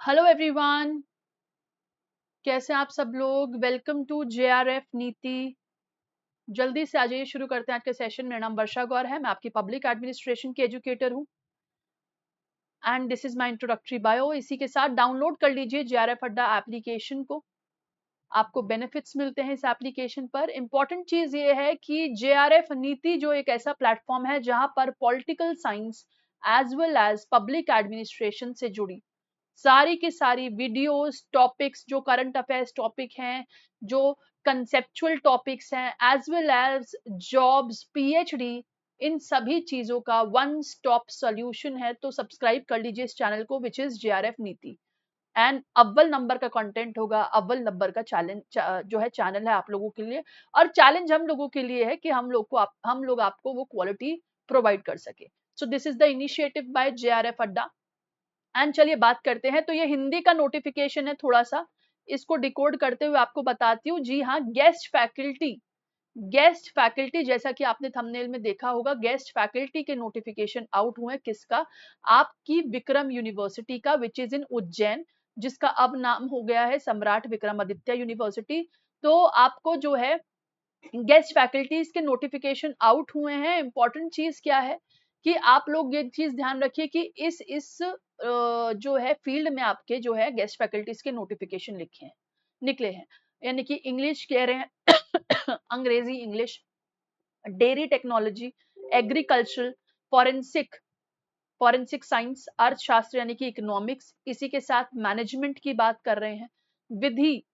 Hello everyone, कैसे हैं आप सब लोग। वेलकम टू जेआरएफ नीति। जल्दी से आ जाइए, शुरू करते हैं आज के सेशन। मेरा नाम वर्षा गौर है, मैं आपकी पब्लिक एडमिनिस्ट्रेशन की एजुकेटर हूं and this is my introductory bio. इसी के साथ डाउनलोड कर लीजिए जेआरएफ अड्डा एप्लीकेशन को, आपको बेनिफिट्स मिलते हैं इस एप्लीकेशन पर। इंपॉर्टेंट चीज ये है कि जेआरएफ नीति जो एक ऐसा प्लेटफॉर्म है जहां पर political science as well as public administration से जुड़ी सारी की सारी वीडियोस, टॉपिक्स, जो करंट अफेयर्स टॉपिक हैं, जो कंसेप्चुअल टॉपिक्स हैं, as well as jobs, PhD, इन सभी चीजों का वन स्टॉप सॉल्यूशन है। तो सब्सक्राइब कर लीजिए इस चैनल को, विच इज जेआरएफ नीति। एंड अव्वल नंबर का कंटेंट होगा, अव्वल नंबर का चैलेंज जो है चैनल है आप लोगों के लिए। और चैलेंज हम लोगों के लिए है कि हम लोग आपको वो क्वालिटी प्रोवाइड कर सके। So this is the initiative by JRF अड्डा। एंड चलिए बात करते हैं। तो ये हिंदी का नोटिफिकेशन है, थोड़ा सा इसको डिकोड करते हुए आपको बताती हूँ। जी हाँ, गेस्ट फैकल्टी जैसा कि आपने थंबनेल में देखा होगा, गेस्ट फैकल्टी के नोटिफिकेशन आउट हुए। किसका? आपकी विक्रम यूनिवर्सिटी का, विच इज इन उज्जैन, जिसका अब नाम हो गया है सम्राट विक्रमादित्य यूनिवर्सिटी। तो आपको जो है गेस्ट फैकल्टीज के नोटिफिकेशन आउट हुए हैं। इंपॉर्टेंट चीज क्या है कि आप लोग ये चीज ध्यान रखिए कि इस जो है फील्ड में आपके जो है गेस्ट फैकल्टीज के नोटिफिकेशन लिखे हैं, निकले हैं। यानी कि इंग्लिश कह रहे हैं अंग्रेजी English, dairy technology, agricultural, forensic, forensic science, अर्थशास्त्र यानी कि इकोनॉमिक्स, इसी के साथ मैनेजमेंट की बात कर रहे हैं, विधि,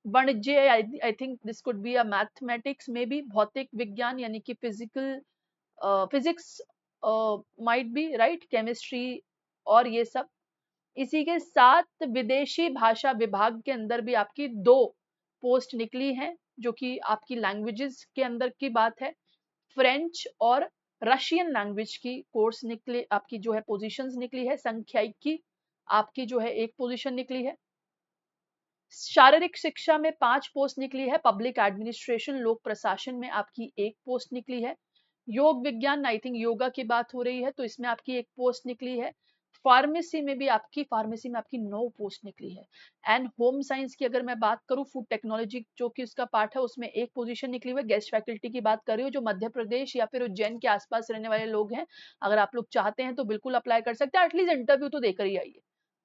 वाणिज्य, I think this could be a mathematics, may be भौतिक विज्ञान यानी कि physics might be right, chemistry और ये सब। इसी के साथ विदेशी भाषा विभाग के अंदर भी आपकी 2 पोस्ट निकली हैं, जो कि आपकी लैंग्वेजेस के अंदर की बात है। फ्रेंच और रशियन लैंग्वेज की कोर्स निकले, आपकी जो है पोजीशंस निकली है। संख्यायिकी आपकी जो है एक पोजीशन निकली है। शारीरिक शिक्षा में 5 पोस्ट निकली है। पब्लिक एडमिनिस्ट्रेशन, लोक प्रशासन में आपकी एक पोस्ट निकली है। योग विज्ञान, आई थिंक योगा की बात हो रही है, तो इसमें आपकी एक पोस्ट निकली है। फार्मेसी में 9 पोस्ट निकली है। एंड होम साइंस की अगर मैं बात करूं, फूड टेक्नोलॉजी जो कि उसका पार्ट है, उसमें एक पोजीशन निकली हुई है। गेस्ट फैकल्टी की बात कर रही हूँ, जो मध्य प्रदेश या फिर उज्जैन के आसपास रहने वाले लोग हैं, अगर आप लोग चाहते हैं तो बिल्कुल अप्लाई कर सकते हैं। एटलीस्ट इंटरव्यू तो देकर ही आइए,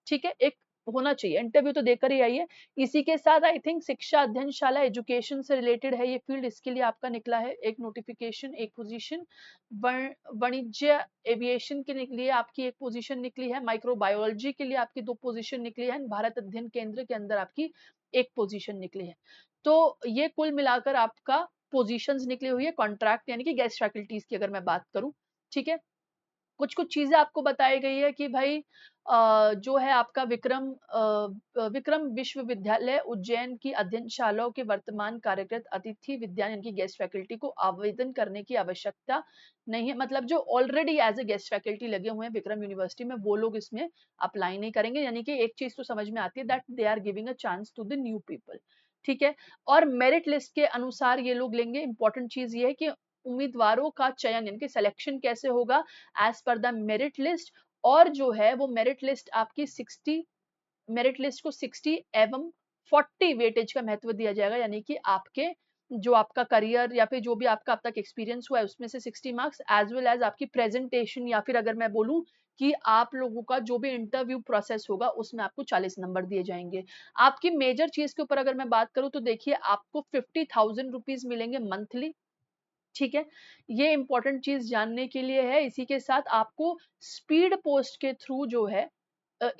ठीक है, एक होना चाहिए, इंटरव्यू तो देकर ही आइए। इसी के साथ आई थिंक शिक्षा अध्ययनशाला, एजुकेशन से रिलेटेड है ये फील्ड, इसके लिए आपका निकला है एक नोटिफिकेशन, एक पोजीशन। वाणिज्य एविएशन के लिए आपकी एक पोजीशन निकली है। माइक्रोबायोलॉजी के लिए आपकी 2 पोजीशन निकली है। भारत अध्ययन केंद्र के अंदर आपकी एक पोजीशन निकली है। तो ये कुल मिलाकर आपका पोजीशंस निकली हुई है कॉन्ट्रैक्ट यानी कि गेस्ट फैकल्टीज की अगर मैं बात करूं, ठीक है। कुछ कुछ चीजें आपको बताई गई है कि भाई जो है आपका विक्रम विश्वविद्यालय उज्जैन की अध्ययनशालाओं के वर्तमान कार्यरत अतिथि विद्यान यानी कि गेस्ट फैकल्टी को आवेदन करने की आवश्यकता नहीं है। मतलब जो already as a guest faculty लगे हुए हैं विक्रम यूनिवर्सिटी में, वो लोग इसमें अप्लाई नहीं करेंगे। यानी कि एक चीज तो समझ में आती है, that they are giving a chance to the new people, ठीक है। और मेरिट लिस्ट के अनुसार ये लोग लेंगे। इंपॉर्टेंट चीज ये है कि उम्मीदवारों का चयन यानी कि सिलेक्शन कैसे होगा, as per the merit list. और जो है वो मेरिट लिस्ट आपकी 60, मेरिट लिस्ट को 60 एवं 40 वेटेज का महत्व दिया जाएगा। यानी कि आपके जो आपका करियर या फिर जो भी आपका अब तक एक्सपीरियंस हुआ है उसमें से 60 मार्क्स, एज वेल एज आपकी प्रेजेंटेशन, या फिर अगर मैं बोलूं कि आप लोगों का जो भी इंटरव्यू प्रोसेस होगा उसमें आपको 40 नंबर दिए जाएंगे। आपकी मेजर चीज के ऊपर अगर मैं बात करूं तो देखिए, आपको 50,000 रुपीज मिलेंगे मंथली, ठीक है। ये इंपॉर्टेंट चीज जानने के लिए है। इसी के साथ आपको स्पीड पोस्ट के थ्रू जो है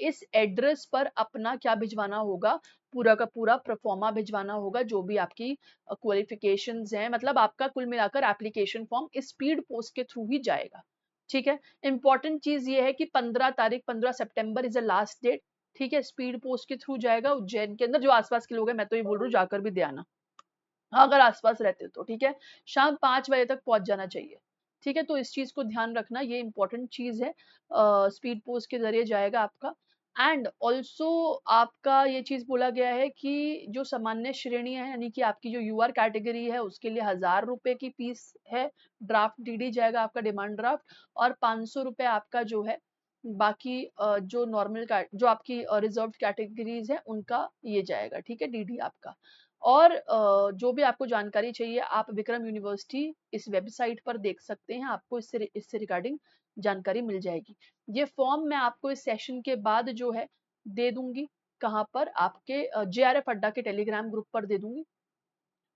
इस एड्रेस पर अपना क्या भिजवाना होगा, पूरा का पूरा प्रोफॉर्मा भिजवाना होगा, जो भी आपकी क्वालिफिकेशंस हैं। मतलब आपका कुल मिलाकर एप्लीकेशन फॉर्म स्पीड पोस्ट के थ्रू ही जाएगा, ठीक है। इंपॉर्टेंट चीज ये है कि 15 September is the last date, ठीक है। स्पीड पोस्ट के थ्रू जाएगा उज्जैन के अंदर। जो आसपास के लोग हैं, मैं तो ये बोल रही हूँ जाकर भी दे आना, हाँ, अगर आसपास रहते हो तो, ठीक है। शाम 5 बजे तक पहुंच जाना चाहिए, ठीक है। तो इस चीज को ध्यान रखना, ये इंपॉर्टेंट चीज है। स्पीड पोस्ट के जरिए जाएगा आपका। एंड ऑल्सो आपका ये चीज बोला गया है कि जो सामान्य श्रेणियां है यानी कि आपकी जो यूआर कैटेगरी है उसके लिए 1000 रुपए की फीस है। ड्राफ्ट डीडी जाएगा आपका, डिमांड ड्राफ्ट। और 500 रुपए आपका जो है बाकी जो नॉर्मल जो आपकी रिजर्व्ड कैटेगरीज है उनका ये जाएगा, ठीक है, डीडी आपका। और जो भी आपको जानकारी चाहिए आप विक्रम यूनिवर्सिटी इस वेबसाइट पर देख सकते हैं, आपको इससे रिगार्डिंग जानकारी मिल जाएगी। ये फॉर्म मैं आपको इस सेशन के बाद जो है दे दूंगी, कहाँ पर, आपके जेआरएफ अड्डा के टेलीग्राम ग्रुप पर दे दूंगी।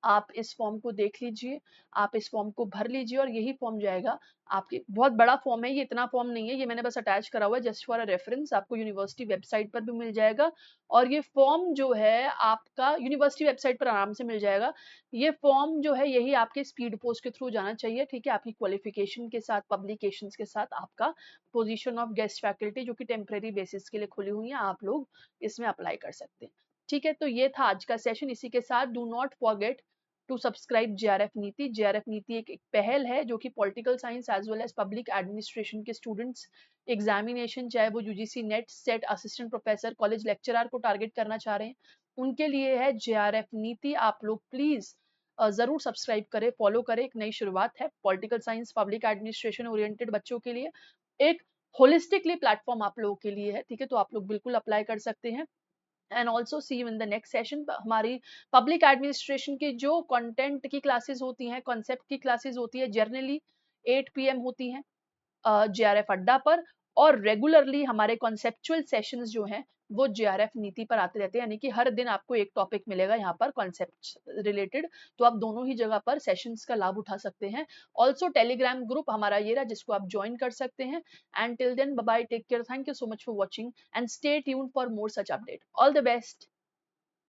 आप इस फॉर्म को देख लीजिए, आप इस फॉर्म को भर लीजिए और यही फॉर्म जाएगा आपके। बहुत बड़ा फॉर्म है ये, इतना फॉर्म नहीं है, ये मैंने बस अटैच करा हुआ है जस्ट फॉर अ रेफरेंस, आपको यूनिवर्सिटी वेबसाइट पर भी मिल जाएगा। और ये फॉर्म जो है आपका यूनिवर्सिटी वेबसाइट पर आराम से मिल जाएगा। ये फॉर्म जो है यही आपके स्पीड पोस्ट के थ्रू जाना चाहिए, ठीक है, आपकी क्वालिफिकेशन के साथ, पब्लिकेशन के साथ आपका पोजिशन ऑफ गेस्ट फैकल्टी जो कि टेम्परेरी बेसिस के लिए खुली हुई है, आप लोग इसमें अप्लाई कर सकते हैं। ठीक है, तो ये था आज का सेशन। इसी के साथ do not forget to subscribe JRF Niti. JRF Niti एक पहल है जो कि political science as well as public administration के स्टूडेंट्स एग्जामिनेशन, चाहे वो UGC NET, SET, assistant professor, college lecturer को टारगेट करना चाह रहे हैं, उनके लिए है जेआरएफ नीति। आप लोग प्लीज जरूर सब्सक्राइब करें, फॉलो करें। एक नई शुरुआत है political science public administration oriented बच्चों के लिए, एक होलिस्टिकली प्लेटफॉर्म आप लोगों के लिए है, ठीक है, तो आप लोग बिल्कुल अप्लाई कर सकते हैं। And also see you in the next session. हमारी पब्लिक एडमिनिस्ट्रेशन की जो कंटेंट की क्लासेस होती हैं, कॉन्सेप्ट की क्लासेस होती है, जर्नली 8 PM होती हैं जेआरएफ अड्डा पर, और रेगुलरली हमारे कॉन्सेप्चुअल सेशंस जो हैं वो जेआरएफ नीति पर आते रहते हैं, यानी कि हर दिन आपको एक टॉपिक मिलेगा यहाँ पर कॉन्सेप्ट रिलेटेड, तो आप दोनों ही जगह पर सेशंस का लाभ उठा सकते हैं। ऑल्सो टेलीग्राम ग्रुप हमारा ये रहा जिसको आप ज्वाइन कर सकते हैं। And till then bye bye, take care, thank you so much for watching and stay tuned for more such update. All the best.